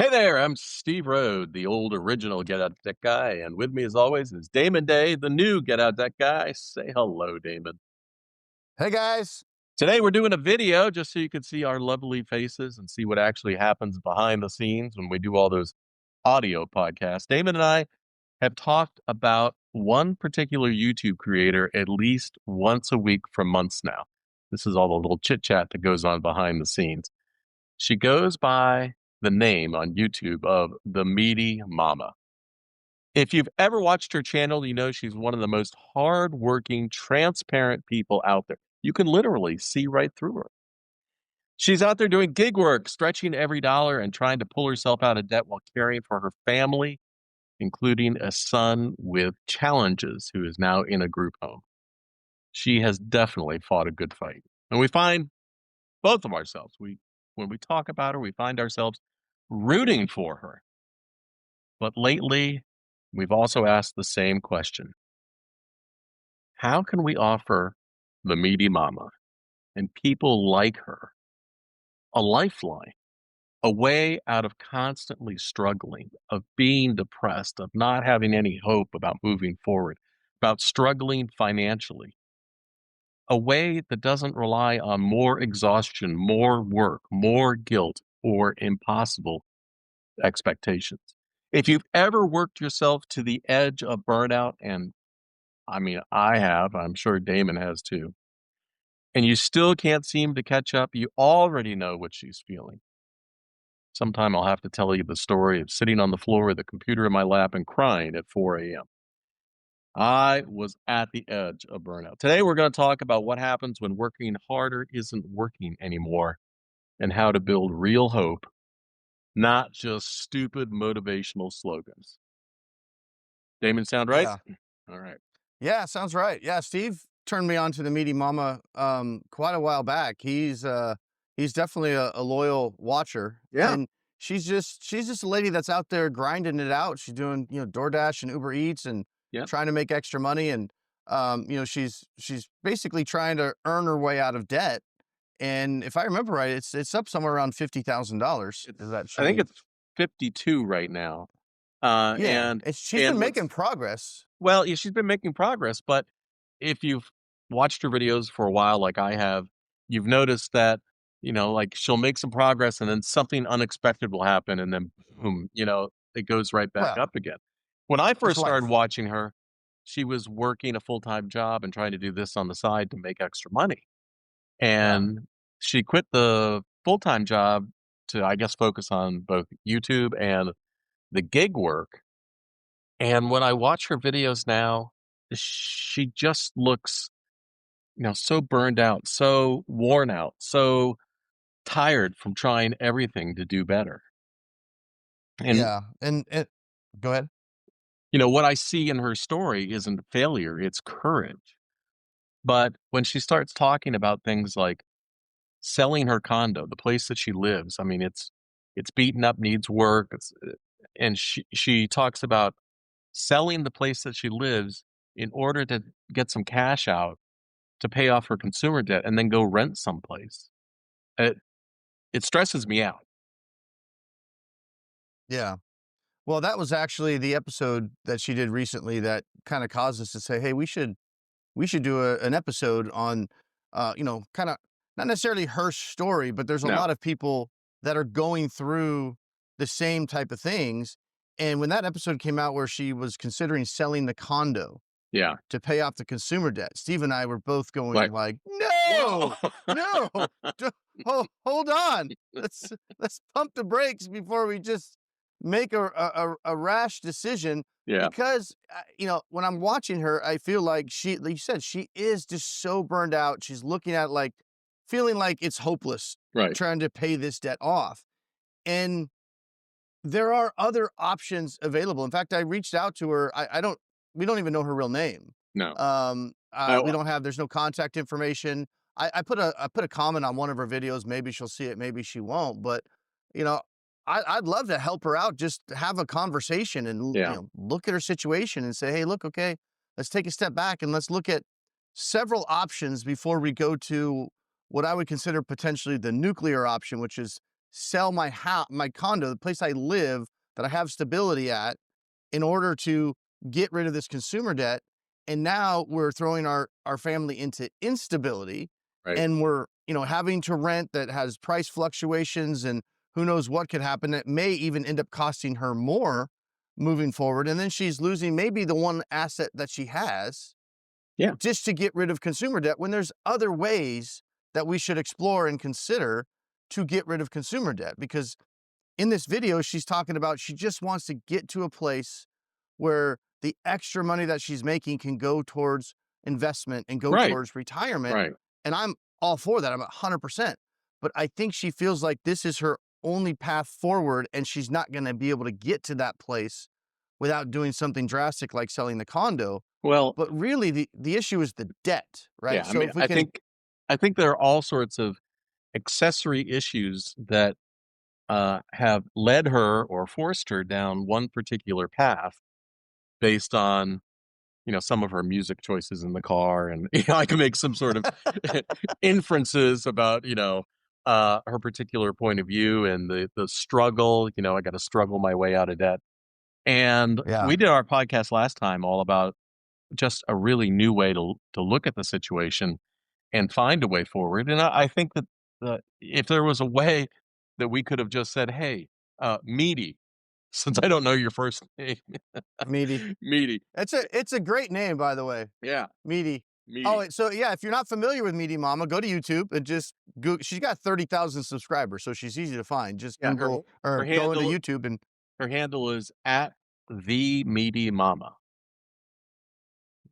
Hey there, I'm Steve Rode, the old original Get Out Deck guy, and with me as always is Damon Day, the new Get Out Deck guy. Say hello, Damon. Hey guys. Today we're doing a video just so you can see our lovely faces and see what actually happens behind the scenes when we do all those audio podcasts. Damon and I have talked about one particular YouTube creator at least once a week for months now. This is all the little chit chat that goes on behind the scenes. She goes by the name on YouTube of the Meaty Mama. If you've ever watched her channel, you know she's one of the most hardworking, transparent people out there. You can literally see right through her. She's out there doing gig work, stretching every dollar and trying to pull herself out of debt while caring for her family, including a son with challenges who is now in a group home. She has definitely fought a good fight. And we find both of ourselves, when we talk about her, we find ourselves rooting for her. But lately, we've also asked the same question. How can we offer the Meaty Mama and people like her a lifeline, a way out of constantly struggling, of being depressed, of not having any hope about moving forward, about struggling financially, a way that doesn't rely on more exhaustion, more work, more guilt, or impossible expectations. If you've ever worked yourself to the edge of burnout, and I mean, I have, I'm sure Damon has too, and you still can't seem to catch up, you already know what she's feeling. Sometime I'll have to tell you the story of sitting on the floor with a computer in my lap and crying at 4 a.m. I was at the edge of burnout. Today, we're going to talk about what happens when working harder isn't working anymore and how to build real hope, not just stupid motivational slogans. Damon, sound right? Yeah. All right. Yeah, sounds right. Yeah, Steve turned me on to the Meaty Mama quite a while back. He's definitely a loyal watcher. Yeah. And she's just a lady that's out there grinding it out. She's doing, DoorDash and Uber Eats and Yeah. trying to make extra money and she's basically trying to earn her way out of debt. And if I remember right, it's up somewhere around $50,000 that I think she. it's 52 right now. Yeah, and she's been And making what's progress. well, yeah, she's been making progress, but if you've watched her videos for a while like I have, you've noticed that, like she'll make some progress and then something unexpected will happen and then boom, it goes right back Well, up again. When I it's first started life. watching her, she was working a full-time job and trying to do this on the side to make extra money. Yeah. And she quit the full-time job to, I guess, focus on both YouTube and the gig work. And when I watch her videos now, she just looks, so burned out, so worn out, so tired from trying everything to do better. And, Yeah, and go ahead. what I see in her story isn't failure, it's courage. But when she starts talking about things like selling her condo, the place that she lives, I mean, it's beaten up, needs work, and she talks about selling the place that she lives in order to get some cash out to pay off her consumer debt and then go rent someplace. It it stresses me out. Yeah. Well, that was actually the episode that she did recently that kinda caused us to say, "Hey, we should do an episode on, kinda not necessarily her story, but there's a No. lot of people that are going through the same type of things." And when that episode came out where she was considering selling the condo Yeah. to pay off the consumer debt, Steve and I were both going Like, like, whoa. "No, no, hold on. Let's pump the brakes before we just make a rash decision." Yeah. Because when I'm watching her, I feel like like you said, she is just so burned out. She's looking at like feeling like it's hopeless Right. trying to pay this debt off. And there are other options available. In fact, I reached out to her. We don't even know her real name. No. I We don't have, there's no contact information. I put a comment on one of her videos. Maybe she'll see it, maybe she won't. But, you know, I'd love to help her out, just have a conversation and, yeah. look at her situation and say, hey, look, okay, let's take a step back and let's look at several options before we go to what I would consider potentially the nuclear option, which is sell my house, my condo, the place I live that I have stability at, in order to get rid of this consumer debt. And now we're throwing our family into instability, Right. and we're, having to rent that has price fluctuations, and who knows what could happen. It may even end up costing her more moving forward. And then she's losing maybe the one asset that she has Yeah. just to get rid of consumer debt, when there's other ways that we should explore and consider to get rid of consumer debt. Because in this video, she's talking about she just wants to get to a place where the extra money that she's making can go towards investment and go Right. towards retirement. Right. And I'm all for that. I'm 100%. But I think she feels like this is her only path forward, and she's not going to be able to get to that place without doing something drastic like selling the condo. Well, But really, the issue is the debt, right? yeah, I So mean, if we can, I think there are all sorts of accessory issues that have led her or forced her down one particular path based on, some of her music choices in the car, and I can make some sort of inferences about, her particular point of view and the struggle. I got to struggle my way out of debt. And yeah, we did our podcast last time all about just a really new way to look at the situation and find a way forward. And I think that if there was a way that we could have just said, "Hey, Meaty," since I don't know your first name, Meaty. Meaty, It's a great name, by the way. yeah, Meaty. Oh, Meaty, so yeah, if you're not familiar with Meaty Mama, go to YouTube and just Google. She's got 30,000 subscribers, so she's easy to find. Just yeah. Her Google or her go into handle YouTube and her handle is at the Meaty Mama.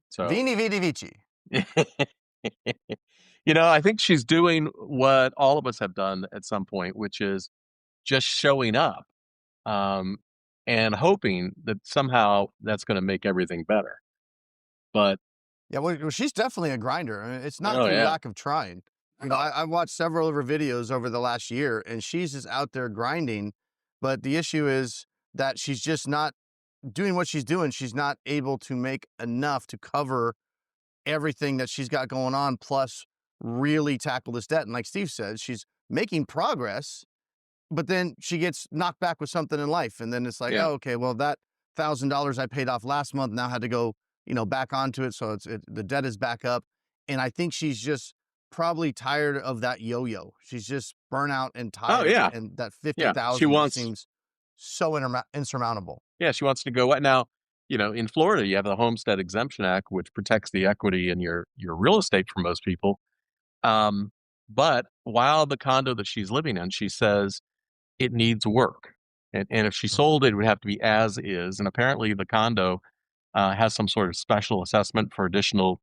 So, Vini Vidi Vici. I think she's doing what all of us have done at some point, which is just showing up, um, and hoping that somehow that's gonna make everything better. But Yeah, well, she's definitely a grinder. I mean, it's not oh, through yeah. lack of trying. I've watched several of her videos over the last year, and she's just out there grinding. But the issue is that she's just not doing what she's doing. She's not able to make enough to cover everything that she's got going on, plus really tackle this debt. And like Steve said, she's making progress, but then she gets knocked back with something in life. And then it's like, Yeah. oh, okay, well, that $1,000 I paid off last month now had to go, back onto it. So the debt is back up. And I think she's just probably tired of that yo-yo. She's just burnout and Oh, tired. yeah. And that Yeah. 50,000 just seems so insurmountable. Yeah, she wants to go what now, in Florida, you have the Homestead Exemption Act, which protects the equity in your real estate for most people. Um, but while the condo that she's living in, she says it needs work. And if she Mhm. sold it, it would have to be as is. And apparently the condo has some sort of special assessment for additional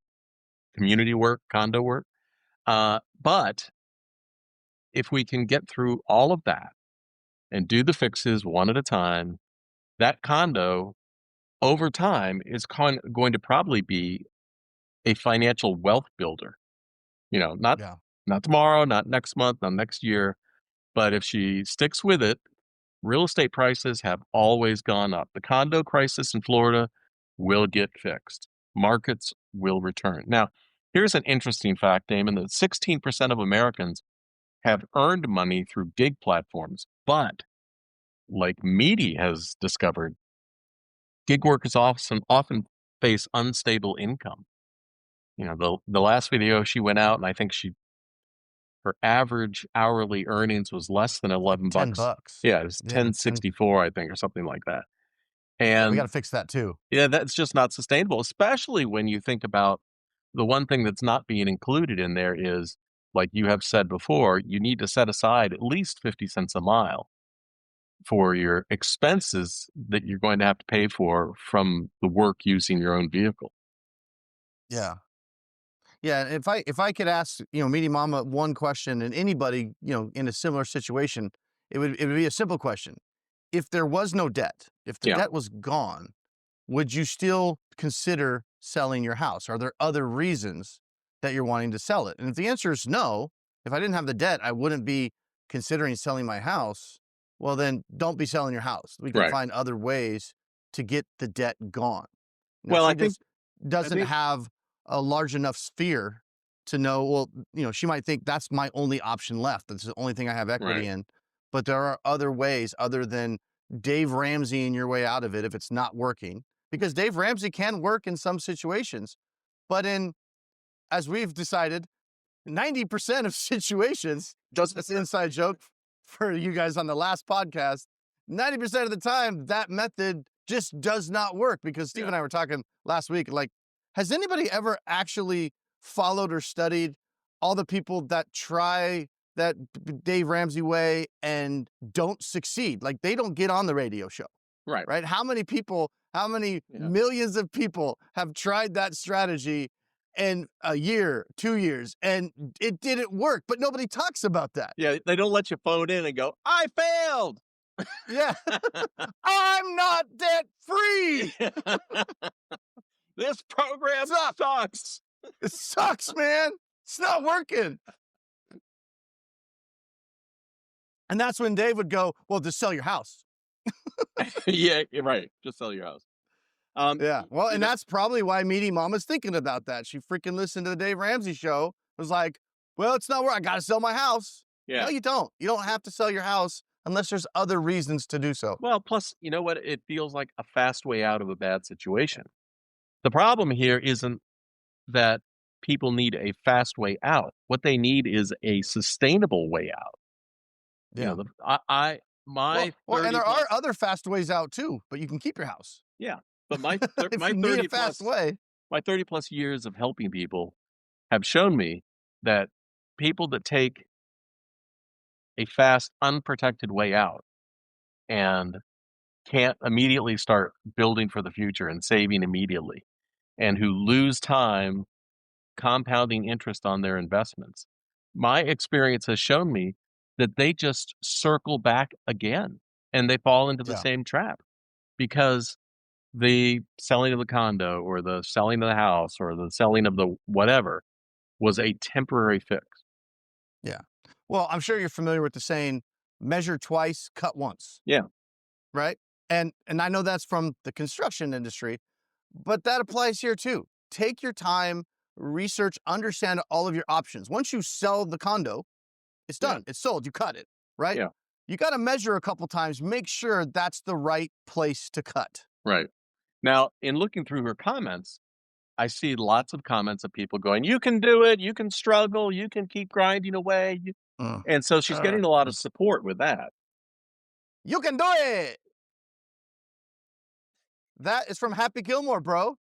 community work, condo work. But if we can get through all of that and do the fixes one at a time, that condo over time is going to probably be a financial wealth builder. Not Yeah. tomorrow, not next month, not next year, but if she sticks with it, real estate prices have always gone up. The condo crisis in Florida will get fixed. Markets will return. Now, here's an interesting fact, Damon, that 16% of Americans have earned money through gig platforms, but like Meaty has discovered, gig workers often face unstable income. The last video she went out, and I think her average hourly earnings was less than 11 10 bucks. bucks. Yeah, it was Yeah. 10.64, I think, or something like that. Yeah. We got And to fix that too. yeah, that's just not sustainable, especially when you think about the one thing that's not being included in there is, like you have said before, you need to set aside at least 50 cents a mile for your expenses that you're going to have to pay for from the work using your own vehicle. Yeah. Yeah, if I could ask, Meaty Mama one question, and anybody, in a similar situation, it would be a simple question. If there was no debt, if the Yeah, debt was gone, would you still consider selling your house? Are there other reasons that you're wanting to sell it? And if the answer is no, if I didn't have the debt, I wouldn't be considering selling my house. Well, then don't be selling your house. We can right. find other ways to get the debt gone. Now, Well, she just I doesn't think have a large enough sphere to know, well, she might think that's my only option left. That's the only thing I have equity right. in. but there are other ways other than Dave Ramseying your way out of it if it's not working. Because Dave Ramsey can work in some situations, but as we've decided, 90% of situations, Doesn't that's an work. inside joke for you guys on the last podcast. 90% of the time, that method just does not work because Steve Yeah. and I were talking last week. Like, has anybody ever actually followed or studied all the people that try that Dave Ramsey way and don't succeed? Like, they don't get on the radio show, Right. right? How many people, how many Yeah. millions of people have tried that strategy in a year, 2 years, and it didn't work, but nobody talks about that. Yeah. They don't let you phone in and go, I failed. Yeah. I'm not debt free. This program Sucks. sucks. It sucks, man. It's not working. And that's when Dave would go, well, just sell your house. Yeah, you're right. Just sell your house. Yeah. Well, You and know, that's probably why Meaty Mama's thinking about that. She freaking listened to the Dave Ramsey show, was like, well, it's not where I got to sell my house. yeah. No, you don't. You don't have to sell your house unless there's other reasons to do so. Well, plus, you know what? It feels like a fast way out of a bad situation. The problem here isn't that people need a fast way out. What they need is a sustainable way out. You know, Yeah. my Well, and 30 there are plus, other fast ways out too, but you can keep your house. yeah, but my If my you need a 30 fast plus way. my 30 plus years of helping people have shown me that people that take a fast, unprotected way out and can't immediately start building for the future and saving immediately, and who lose time compounding interest on their investments. My experience has shown me that they just circle back again and they fall into the Yeah. same trap because the selling of the condo or the selling of the house or the selling of the whatever was a temporary fix. Yeah. Well, I'm sure you're familiar with the saying, measure twice, cut once, Yeah. right? And I know that's from the construction industry, but that applies here too. Take your time, research, understand all of your options. Once you sell the condo, it's Yeah. done. It's sold. You cut it, right? Yeah. You got to measure a couple times, make sure that's the right place to cut. Right. Now, in looking through her comments, I see lots of comments of people going, "You can do it. You can struggle. You can keep grinding away." Mm. And so she's getting a lot of Mm. support with that. You can do it. That is from Happy Gilmore, bro.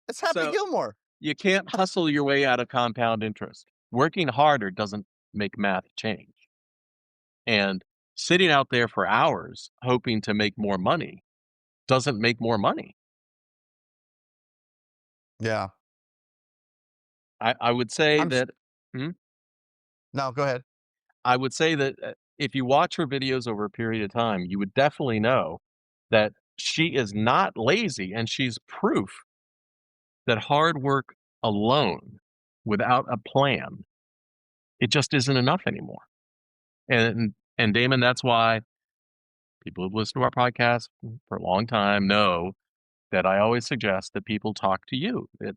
It's Happy So Gilmore. you can't hustle your way out of compound interest. Working harder doesn't make math change. And sitting out there for hours hoping to make more money doesn't make more money. Yeah. I would say I'm s that hmm? No, go ahead. I would say that if you watch her videos over a period of time, you would definitely know that she is not lazy and she's proof that hard work alone without a plan, it just isn't enough anymore. And Damon, that's why people who've listened to our podcast for a long time know that I always suggest that people talk to you, that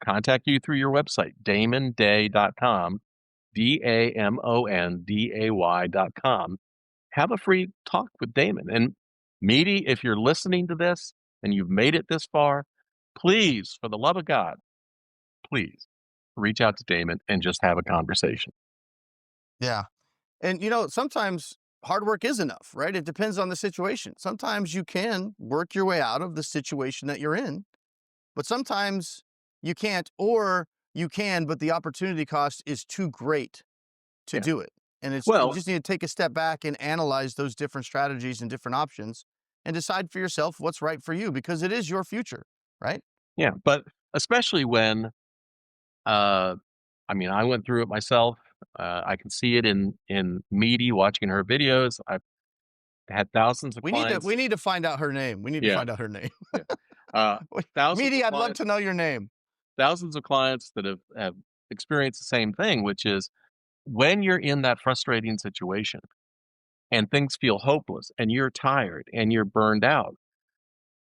contact you through your website, damonday.com, DAMONDAY.com. Have a free talk with Damon. And Meaty, if you're listening to this and you've made it this far, please, for the love of God, please reach out to Damon and just have a conversation. Yeah. And sometimes hard work is enough, right? It depends on the situation. Sometimes you can work your way out of the situation that you're in, but sometimes you can't, or you can, but the opportunity cost is too great to Yeah. do it. And you Well, just need to take a step back and analyze those different strategies and different options and decide for yourself what's right for you because it is your future, right? yeah, but especially when, I mean, I went through it myself. I can see it in Meaty watching her videos. I've had thousands of clients. We need to find out her name. We need to Yeah, find out her name. yeah. Uh, thousands Meaty, of I'd love clients, to know your name. thousands of clients that have experienced the same thing, which is when you're in that frustrating situation and things feel hopeless and you're tired and you're burned out,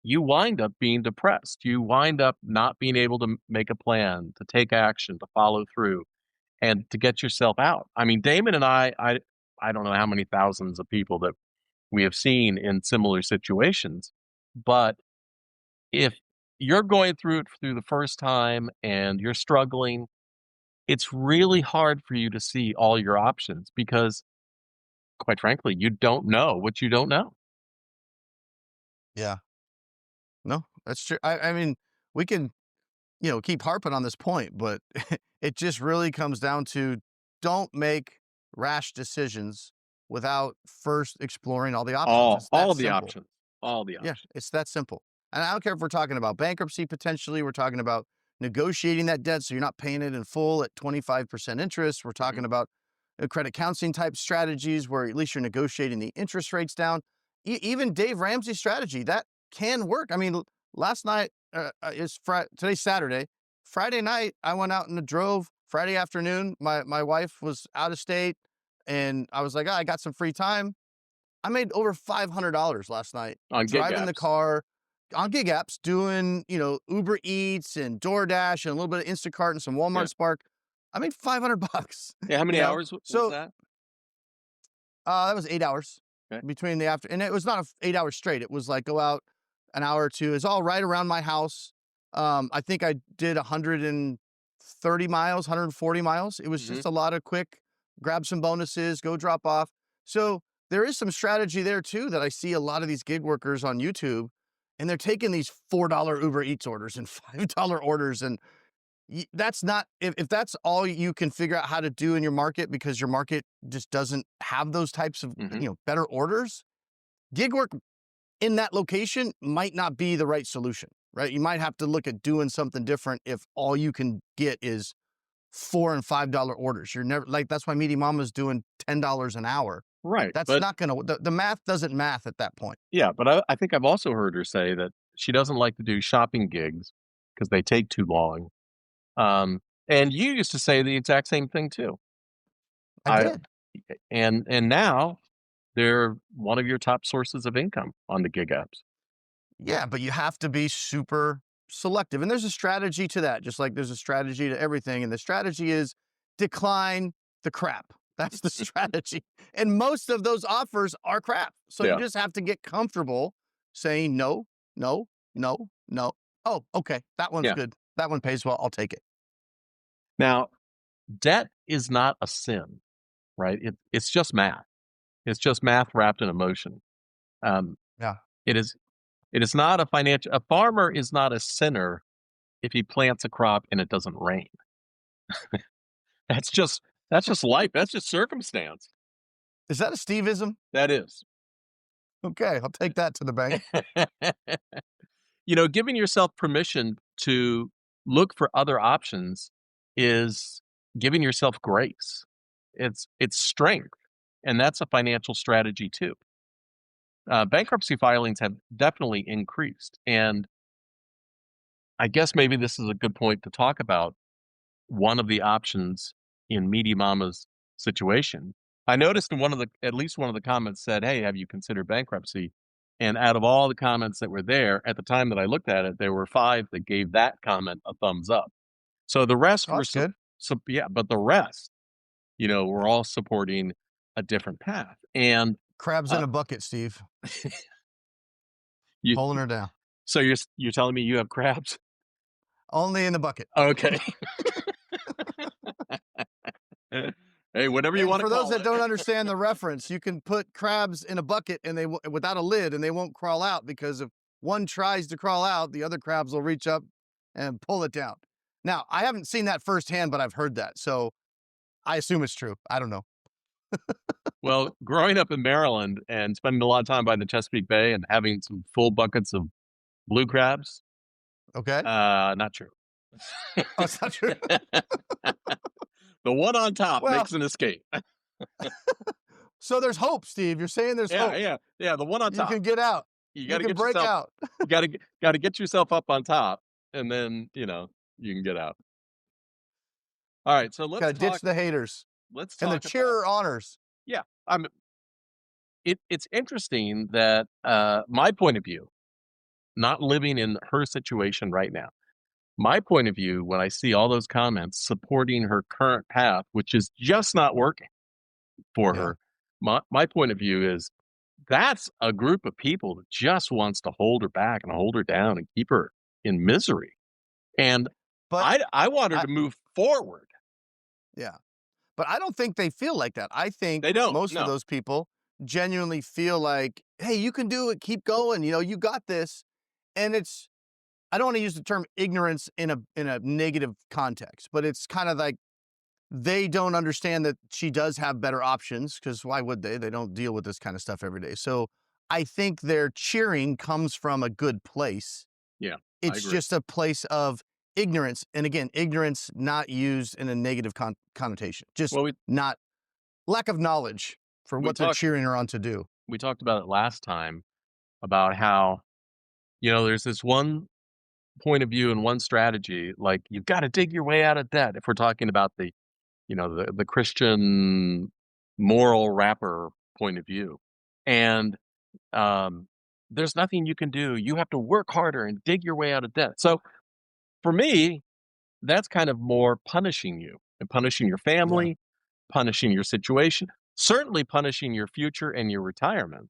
you wind up being depressed. You wind up not being able to make a plan, to take action, to follow through, and to get yourself out. I mean, Damon and I I don't know how many thousands of people that we have seen in similar situations. But if you're going through it through the first time and you're struggling, it's really hard for you to see all your options because, quite frankly, you don't know what you don't know. Yeah. No, that's true. I mean, we can, keep harping on this point, but it just really comes down to don't make rash decisions without first exploring all the options. It's that All the simple. options, all the Yeah, options. it's that simple. And I don't care if we're talking about bankruptcy potentially, we're talking about negotiating that debt so you're not paying it in full at 25% interest. We're Mhm. talking about credit counseling type strategies where at least you're negotiating the interest rates down. Even Dave Ramsey's strategy that can work. I mean, last night today's Saturday. Friday night, I went out and drove. Friday afternoon, my wife was out of state, and I was like, "Ah, I got some free time. I made over $500 last night On gig driving the apps. car on gig apps, doing, Uber Eats and DoorDash and a little bit of Instacart and some Yeah. Walmart Spark. I made 500 bucks, Yeah, how many hours was So, that? that was 8 hours Okay. between the after, and it was not 8 hours straight. It was like go out an hour or two. It's all right around my house. I think I did 130 miles, 140 miles. It was Mhm. just a lot of quick, grab some bonuses, go drop off. So there is some strategy there too that I see a lot of these gig workers on YouTube, and they're taking these $4 Uber Eats orders and $5 orders, and that's not if that's all you can figure out how to do in your market because your market just doesn't have those types of Mhm. better orders. Gig work in that location might not be the right solution, right? You might have to look at doing something different if all you can get is $4 and $5 orders. You're never like that's why Meaty Mama's doing $10 an hour. Right, That's but not gonna the math doesn't math at that point. yeah, but I think I've also heard her say that she doesn't like to do shopping gigs because they take too long. Um, and you used to say the exact same thing too. I I did. and now they're one of your top sources of income on the gig apps. Yeah, but you have to be super selective. And there's a strategy to that, just like there's a strategy to everything. And the strategy is decline the crap. That's the strategy. And most of those offers are crap. So you Yeah, just have to get comfortable saying no, no, no, no. Oh, okay. That one's yeah. good. That one pays well. I'll take it. Now, debt is not a sin, right? It's just math. It's just math wrapped in emotion. Um, Yeah. it is it is not a financial. A farmer is not a sinner if he plants a crop and it doesn't rain. That's just that's just life. That's just circumstance. Is that a Steveism? That is. Okay. I'll take that to the bank. Giving yourself permission to look for other options is giving yourself grace. It's strength, and that's a financial strategy too. Bankruptcy filings have definitely increased, and I guess maybe this is a good point to talk about one of the options in Meaty Mama's situation. I noticed in at least one of the comments said, "Hey, have you considered bankruptcy?" And out of all the comments that were there at the time that I looked at it, there were 5 that gave that comment a thumbs up. So the rest Oh, were that's good. yeah, but the rest, were all supporting a different path. And Crabs in uh, a bucket, Steve. you, Pulling her down. so you're telling me you have crabs? Only in the bucket. Okay. Hey, whatever you And want to for those call that it. don't understand the reference, you can put crabs in a bucket and without a lid, and they won't crawl out because if one tries to crawl out, the other crabs will reach up and pull it down. Now, I haven't seen that firsthand, but I've heard that, so I assume it's true. I don't know. Well, growing up in Maryland and spending a lot of time by the Chesapeake Bay and having some full buckets of blue crabs, Okay, not true. oh, it's not true. The one on top Well, makes an escape. so there's hope, Steve. You're saying there's Yeah, hope. yeah, yeah. The one on You top. can get out. You got You to can get break yourself. out. Got to get yourself up on top, and then you can get out. All right, so Got to ditch the haters Let's and the talk about cheerer honors. yeah. It's interesting that my point of view, not living in her situation right now. My point of view, when I see all those comments supporting her current path, which is just not working for Yeah. her, my point of view is that's a group of people that just wants to hold her back and hold her down and keep her in misery. And But I want her I to move forward. yeah. But I don't think they feel like that. I think They don't. most of No. those people genuinely feel like, "Hey, you can do it. Keep going. You got this." And it's I don't want to use the term ignorance in a negative context, but it's kind of like they don't understand that she does have better options because why would they? They don't deal with this kind of stuff every day. So I think their cheering comes from a good place. Yeah, I It's agree. just a place of ignorance. And again, ignorance not used in a negative connotation, just Well, we not lack of knowledge for we what they're talked cheering her on to do. we talked about it last time about how, there's this one point of view and one strategy, like you've got to dig your way out of debt. If we're talking about the Christian moral rapper point of view. And um there's nothing you can do. You have to work harder and dig your way out of debt. So for me, that's kind of more punishing you and punishing your Yeah. family, punishing your situation, certainly punishing your future and your retirement.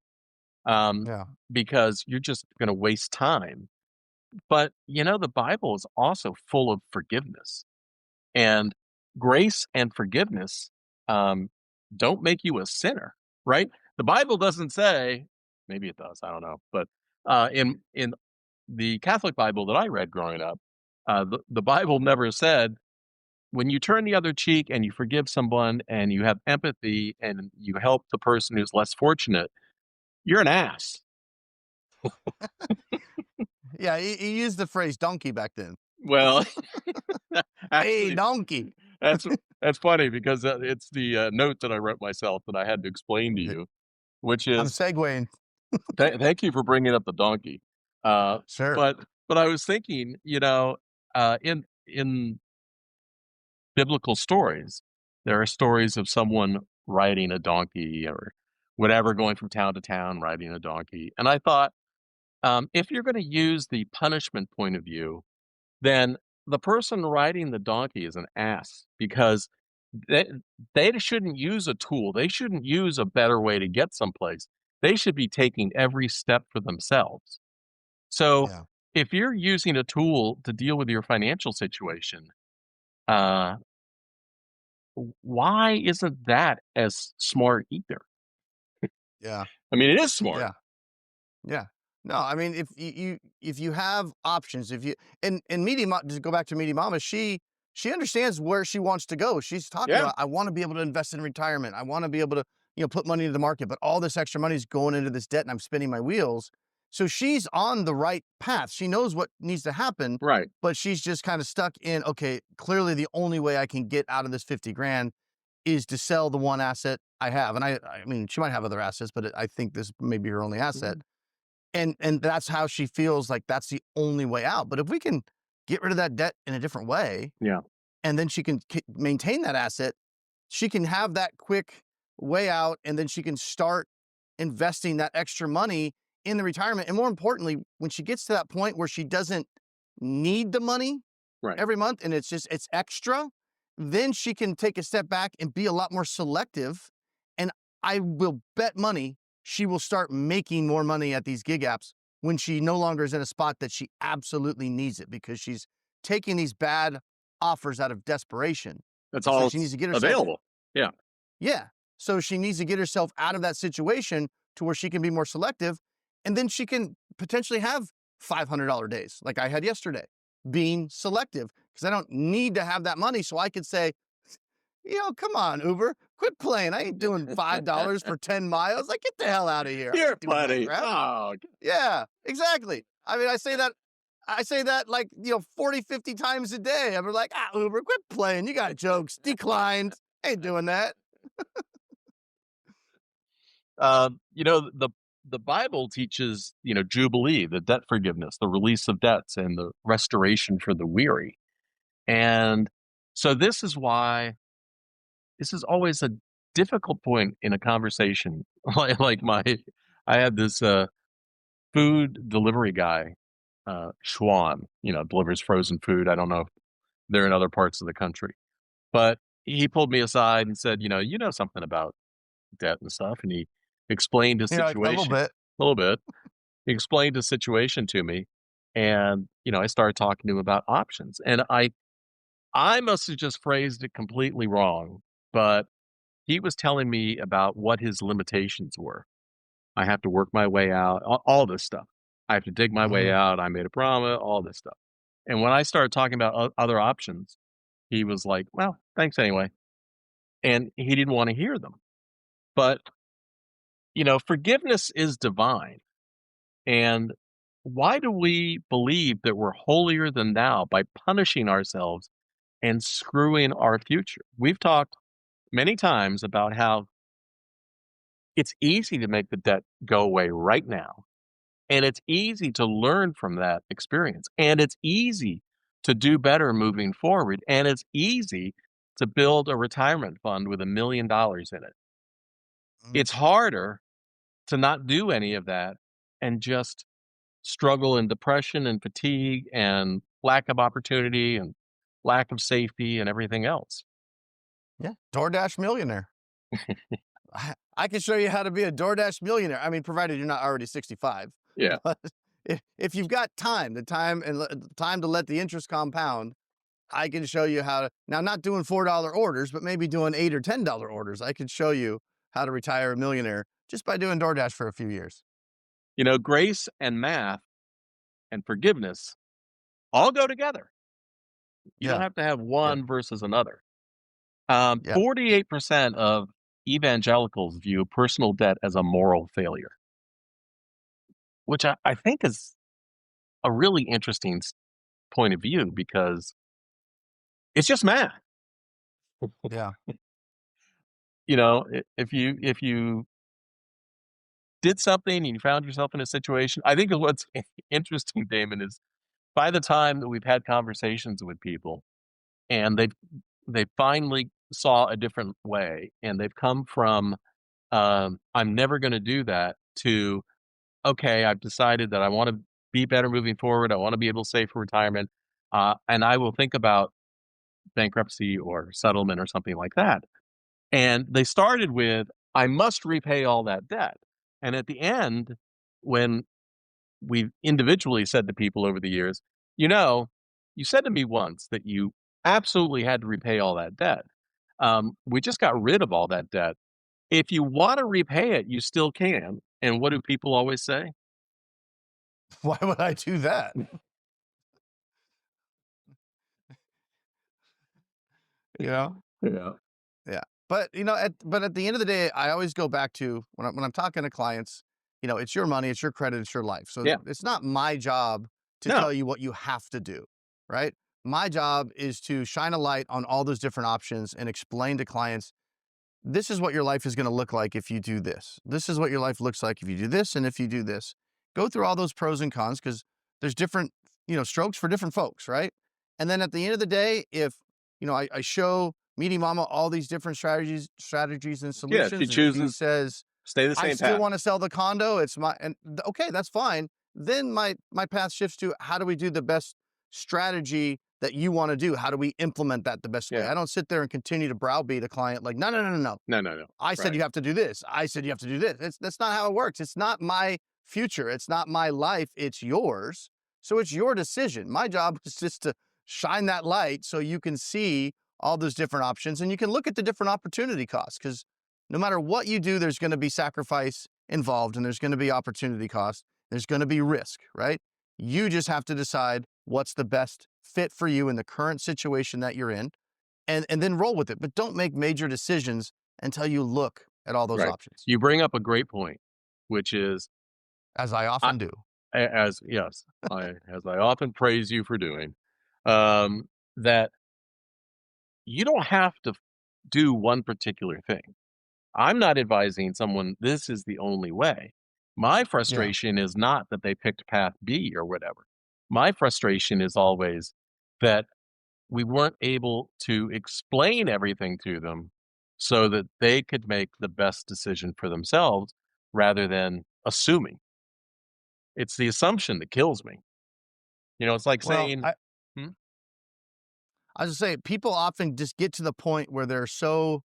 Um, Yeah. because you're just going to waste time. But the Bible is also full of forgiveness. And grace and forgiveness um, don't make you a sinner, right? The Bible doesn't say, maybe it does, I don't know, but in the Catholic Bible that I read growing up, the Bible never said when you turn the other cheek and you forgive someone and you have empathy and you help the person who's less fortunate, you're an ass. Yeah. He used the phrase donkey back then. Well, Hey, actually, donkey. that's that's funny because it's the note that I wrote myself that I had to explain to you, which I'm is segueing. thank you for bringing up the donkey. Uh, Sure. but I was thinking, in biblical stories, there are stories of someone riding a donkey or whatever, going from town to town riding a donkey, and I thought, if you're going to use the punishment point of view, then the person riding the donkey is an ass because they they shouldn't use a tool. They shouldn't use a better way to get someplace. They should be taking every step for themselves. So Yeah. if you're using a tool to deal with your financial situation, uh, why isn't that as smart either? Yeah. I mean, it is smart. Yeah. Yeah. No, I mean, if you have options, if you and Meaty to go back to Meaty Mama, she understands where she wants to go. She's talking Yeah, about, I want to be able to invest in retirement. I want to be able to, put money into the market, but all this extra money is going into this debt and I'm spinning my wheels. So she's on the right path. She knows what needs to happen, right, but she's just kind of stuck in, okay, clearly the only way I can get out of this 50 grand is to sell the one asset I have. And I mean, she might have other assets, but I think this may be her only asset, mhm, and that's how she feels like that's the only way out. But if we can get rid of that debt in a different way, yeah, and then she can maintain that asset, she can have that quick way out, and then she can start investing that extra money in the retirement. And more importantly, when she gets to that point where she doesn't need the money right. every month and it's extra, then she can take a step back and be a lot more selective. And I will bet money she will start making more money at these gig apps when she no longer is in a spot that she absolutely needs it because she's taking these bad offers out of desperation. That's It's all like she needs it's to get herself, available. Yeah, yeah. So she needs to get herself out of that situation to where she can be more selective. And then she can potentially have $500 days like I had yesterday, being selective because I don't need to have that money. So I could say, come on, Uber, quit playing. I ain't doing $5 for 10 miles. Like, get the hell out of here. I you're ain't doing that funny. crap. Oh, Yeah, exactly. I mean, I say that like, 40, 50 times a day. I'm like, Uber, quit playing. You got jokes. Declined. Ain't doing that. the Bible teaches, jubilee, the debt forgiveness, the release of debts, and the restoration for the weary. And so this is always a difficult point in a conversation. I had this food delivery guy, Schwan, delivers frozen food. I don't know if they're in other parts of the country, but he pulled me aside and said, you know something about debt and stuff, and he explained his You're like, "A little situation bit." a little bit. He explained his situation to me, and, I started talking to him about options, and I must have just phrased it completely wrong, but he was telling me about what his limitations were. I have to work my way out, all this stuff. I have to dig my way Mhm. out, I made a promise, all this stuff. And when I started talking about other options, he was like, "Well, thanks anyway." And he didn't wanna hear them. But, forgiveness is divine. And why do we believe that we're holier than thou by punishing ourselves and screwing our future? We've talked many times about how it's easy to make the debt go away right now. And it's easy to learn from that experience. And it's easy to do better moving forward. And it's easy to build a retirement fund with $1 million in it. Mm. It's harder to not do any of that and just struggle in depression and fatigue and lack of opportunity and lack of safety and everything else. Yeah, DoorDash millionaire. I can show you how to be a DoorDash millionaire. I mean, provided you're not already 65, Yeah. but if you've got time, the time and time to let the interest compound, I can show you how to now not doing $4 orders, but maybe doing $8 or $10 orders. I can show you how to retire a millionaire just by doing DoorDash for a few years. Grace and math and forgiveness all go together. You don't Yeah. have to have Yeah. one versus another. Yeah. 48% of evangelicals view personal debt as a moral failure, which I think is a really interesting point of view because it's just math. Yeah. If you did something and you found yourself in a situation, I think what's interesting, Damon, is by the time that we've had conversations with people and they finally saw a different way and they've come from I'm never going to do that to okay, I've decided that I want to be better moving forward. I want to be able to save for retirement, and I will think about bankruptcy or settlement or something like that. And they started with, I must repay all that debt. And at the end, when we've individually said to people over the years, you know, you said to me once that you absolutely had to repay all that debt. We just got rid of all that debt. If you want to repay it, you still can. And what do people always say? Why would I do that? You know? Yeah. Yeah. But at the end of the day, I always go back to when I'm talking to clients, it's your money, it's your credit, it's your life. So Yeah. it's not my job to No. tell you what you have to do, right? My job is to shine a light on all those different options and explain to clients this is what your life is going to look like if you do this. This is what your life looks like if you do this and if you do this. Go through all those pros and cons because there's different, strokes for different folks, right? And then at the end of the day, if I show Meaty Mama all these different strategies and Yeah. She solutions, and she chooses says, stay the I same still path. want to sell the condo. It's my okay, that's fine. Then my path shifts to how do we do the best strategy that you want to do? How do we implement that the best way? Yeah. I don't sit there and continue to browbeat a client like, no, no, no, no, no. No, no, no. I said Right. you have to do this. I said you have to do this. That's not how it works. It's not my future. It's not my life. It's yours. So it's your decision. My job is just to shine that light so you can see all those different options and you can look at the different opportunity costs because no matter what you do, there's going to be sacrifice involved and there's going to be opportunity cost. There's going to be risk, right? You just have to decide what's the best fit for you in the current situation that you're in and then roll with it. But don't make major decisions until you look at all those Right. options, You bring up a great point, which is as I I often do. as yes, as I often praise you for doing, um, that you don't have to do one particular thing. I'm not advising someone this is the only way. My Yeah. frustration is not that they picked path B or whatever. My frustration is always that we weren't able to explain everything to them so that they could make the best decision for themselves rather than assuming. It's the assumption that kills me. It's like Well, saying, "Hmm? I was just say people often just get to the point where they're so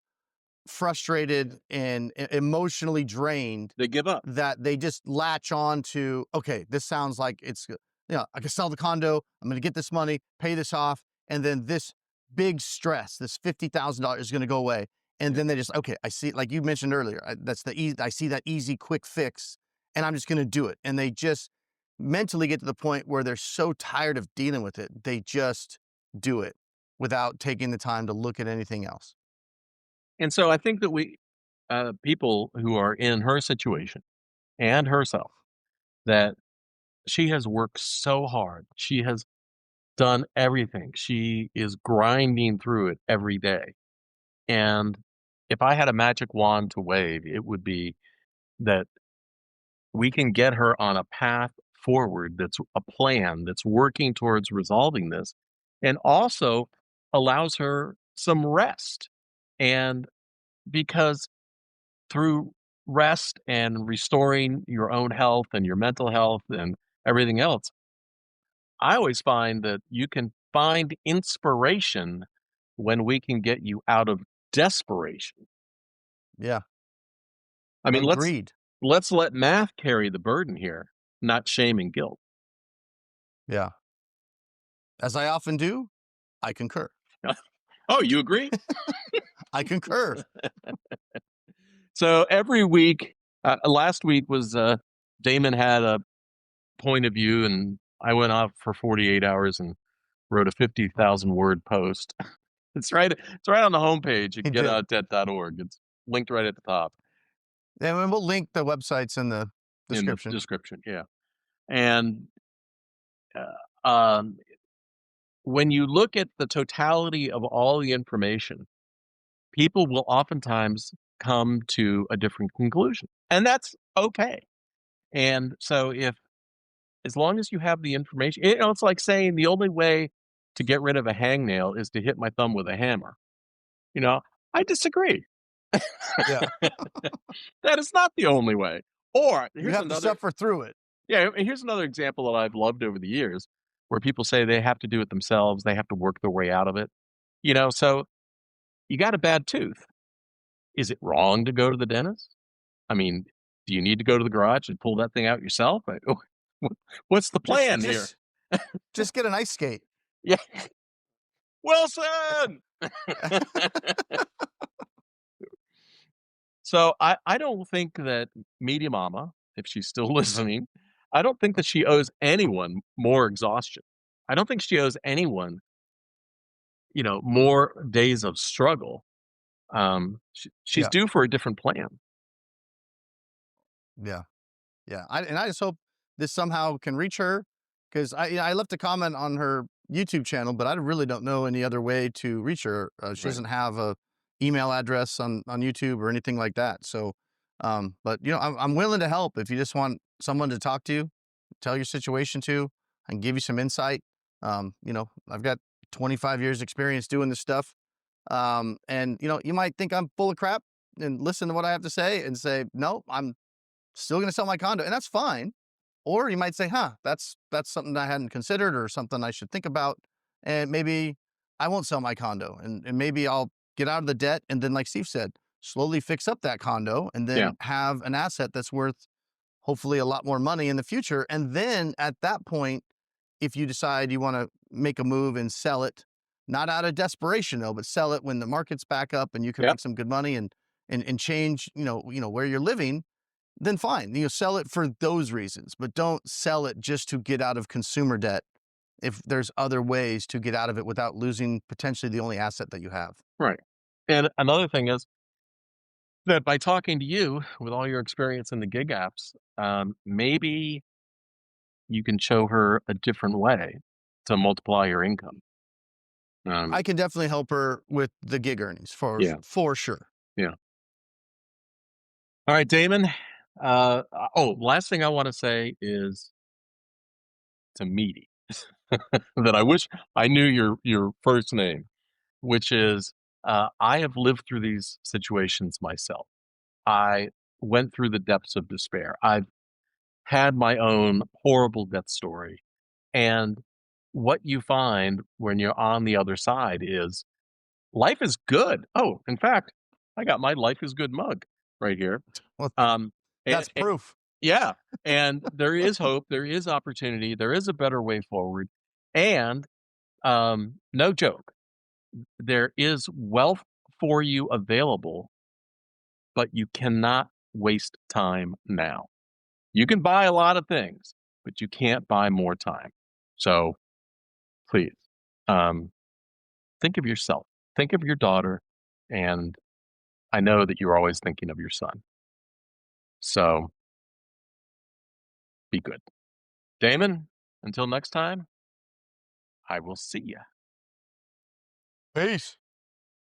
frustrated and emotionally drained They give up. that they just latch on to, okay, this sounds like it's, I can sell the condo, I'm going to get this money, pay this off, and then this big stress, this $50,000 is going to go away. And Yeah. then they just, okay, I see, like you mentioned earlier, that's the easy, I see that easy, quick fix, and I'm just going to do it. And they just mentally get to the point where they're so tired of dealing with it, they just do it without taking the time to look at anything else. And so I think that people who are in her situation and herself, that she has worked so hard. She has done everything. She is grinding through it every day. And if I had a magic wand to wave, it would be that we can get her on a path forward that's a plan that's working towards resolving this and also allows her some rest. And because through rest and restoring your own health and your mental health and everything else, I always find that you can find inspiration when we can get you out of desperation. Yeah, I mean, agreed. let's let math carry the burden here, not shame and guilt. Yeah. As I often do, I concur. Oh, you agree? I concur. So every week, last week was Damon had a point of view, and I went off for 48 hours and wrote a 50,000 word post. It's right on the homepage at He did. getoutthat.org. It's linked right at the top And we'll link the websites in the in the description. description. Yeah. And um, when you look at the totality of all the information, people will oftentimes come to a different conclusion. And that's okay. And so as long as you have the information, it's like saying the only way to get rid of a hangnail is to hit my thumb with a hammer. You know, I disagree. Yeah. That is not the only way. Or You here's have to another suffer through it. yeah, and here's another example that I've loved over the years where people say they have to do it themselves, they have to work their way out of it. So you got a bad tooth. Is it wrong to go to the dentist? I mean, do you need to go to the garage and pull that thing out yourself? What's the Just plan here? just just get an ice skate. Yeah. Wilson! So I don't think that Meaty Mama, if she's still listening, I don't think that she owes anyone more exhaustion. I don't think she owes anyone, more days of struggle. She's Yeah. due for a different plan. Yeah. Yeah, I just hope this somehow can reach her, because I left a comment on her YouTube channel, but I really don't know any other way to reach her. She Right. doesn't have a email address on YouTube or anything like that. So, but I'm willing to help if you just want someone to talk to you, tell your situation to, and give you some insight. I've got 25 years experience doing this stuff. And you might think I'm full of crap and listen to what I have to say and say, no, I'm still going to sell my condo, and that's fine. Or you might say, huh, that's something I hadn't considered or something I should think about. And maybe I won't sell my condo, and maybe I'll get out of the debt. And then, like Steve said, slowly fix up that condo and Yeah. then have an asset that's worth hopefully a lot more money in the future. And then at that point, if you decide you want to make a move and sell it, not out of desperation though, but sell it when the market's back up and you can Yep. make some good money and change, where you're living, then fine. Sell it for those reasons, but don't sell it just to get out of consumer debt if there's other ways to get out of it without losing potentially the only asset that you have. Right. And another thing is that by talking to you with all your experience in the gig apps, maybe you can show her a different way to multiply your income. I Um, can definitely help her with the gig earnings yeah, for sure. yeah. All right, Damon. Last thing I want to say is to Meaty that I wish I knew your first name, which is I have lived through these situations myself. I went through the depths of despair. I've had my own horrible death story. And what you find when you're on the other side is life is good. Oh, in fact, I got my life is good mug right here. Well, Um, and that's proof. yeah, and there is hope, there is opportunity, there is a better way forward, and, no joke, there is wealth for you available, but you cannot waste time now. You can buy a lot of things, but you can't buy more time. So, please, um, think of yourself, think of your daughter, and I know that you're always thinking of your son. So, be good. Damon, until next time, I will see ya. Peace.